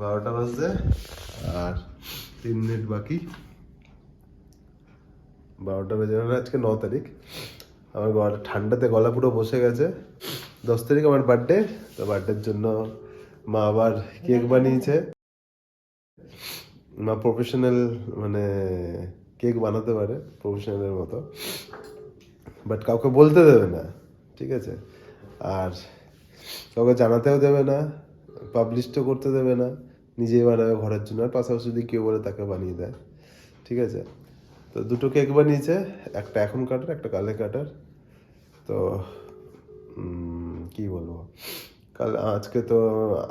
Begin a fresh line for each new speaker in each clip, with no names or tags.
12টা বাজছে আর 3 মিনিট বাকি। 12টা বেজে গেল। আজকে 9 তারিখ। আমার গলা ঠান্ডাতে গলা পুরো বসে গেছে। 10 তারিখ আমার বার্থডে। তো বার্থডের জন্য মা আবার কেক বানিয়েছে। মা প্রফেশনাল মানে কেক বানাতে পারে প্রফেশনালের মতো, বাট কাউকে বলতে দেবে না, ঠিক আছে? আর কাউকে জানাতেও দেবে না, পাবলিশও করতে দেবে না, নিজেই বানাবে ঘরের জন্য। আর পাশাপাশি যদি কেউ বলে তাকে বানিয়ে দেয়, ঠিক আছে? তো দুটো কেক বানিয়েছে, একটা এখন কাটার, একটা কালে কাটার। তো কি বলবো, আজকে তো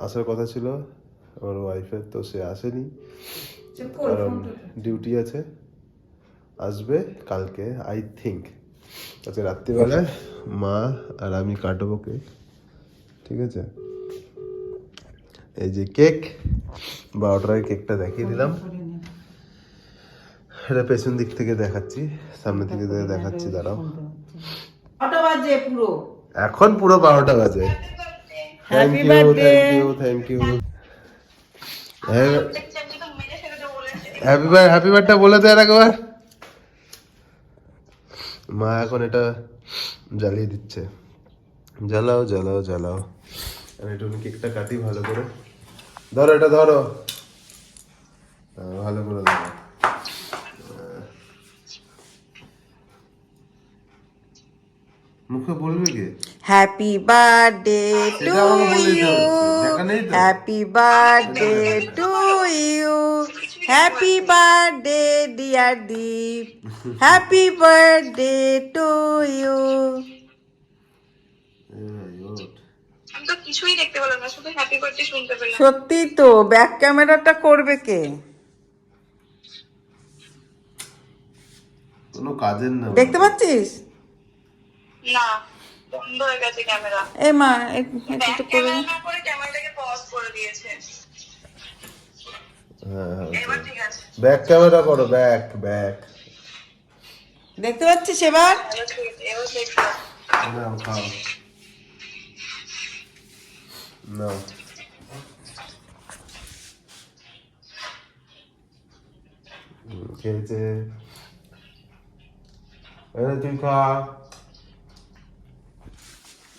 আসার কথা ছিল আমার ওয়াইফের, তো সে আসেনি কারণ ডিউটি আছে। আসবে কালকে আই থিঙ্ক। আজকে রাত্রিবেলায় মা আর আমি কাটবো কেক, ঠিক আছে? এই যে কেক, 12টার কেকটা দেখিয়ে দিলাম। এটা পেছন দিক থেকে দেখাচ্ছি, সামনে থেকে দেখাচ্ছি, দাঁড়াও। এখন পুরো 12টা বাজে। Thank you, thank you, thank you. Happy birthday বলে দেয় একবার। মা এখন এটা জ্বালিয়ে দিচ্ছে। জ্বালাও জ্বালাও জ্বালাও। আমি একটু কেকটা কাটি ভালো করে। ধরো এটা, ধরো ভালো করে ধরো। মুখে বলবে কি?
Happy birthday to you, happy birthday to you, happy birthday dear Deep, happy birthday to you.
আমি তো কিছুই দেখতে পেলাম না, শুধু হ্যাপি বার্থডে শুনতে পেলাম।
সত্যি তো, ব্যাক ক্যামেরাটা করবে কে?
কোনো কাজের না।
দেখতে পাচ্ছিস?
না, বন্ধ হয়ে গেছে ক্যামেরা।
এই মা একটু
ব্যাক
করে
ক্যামেরা না করে ক্যামেরাটাকে পজ করে দিয়েছে।
হ্যাঁ,
এবার ঠিক আছে।
ব্যাক ক্যামেরা করো, ব্যাক ব্যাক।
দেখতে পাচ্ছিস এবার?
এবার দেখলাম।
নাও খাও, নাও। খেয়েছে। তুই খা,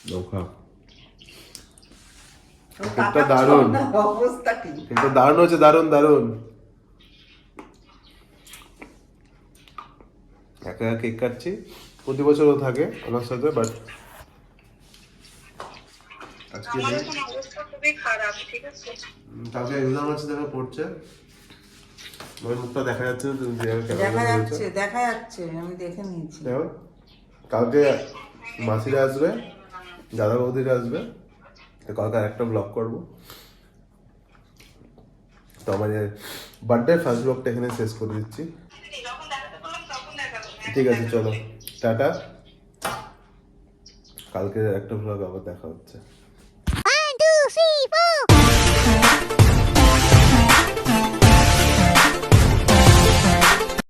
নাও খা। কেকটা দারুণ,
অবস্থা কি?
কেকটা দারুণ হচ্ছে, দারুণ দারুণ। একা একা কেক কাটছি, প্রতি বছরও থাকে আমার সাথে, বাট আজকে
আমার এখন অবস্থা খুবই খারাপ, ঠিক আছে?
কালকে এক্সাম আছে, দেখা পড়ছে। আমার মুখটা দেখা যাচ্ছে না, তুমি
দেখা যাচ্ছে, দেখা যাচ্ছে, আমি দেখে নিয়েছি।
দেখো, কালকে মাসিরা আসবে, দাদা বৌদিরা আসবে, তো কালকে একটা ব্লগ করবো। তো আমার বার্থডে ফার্স্ট ব্লগটা এখানে শেষ করে দিচ্ছি।
যখন দেখাতে বললাম তখন দেখাবো।
ঠিক আছে, চলো টাটা। কালকে একটা ব্লগ আবার দেখা হচ্ছে।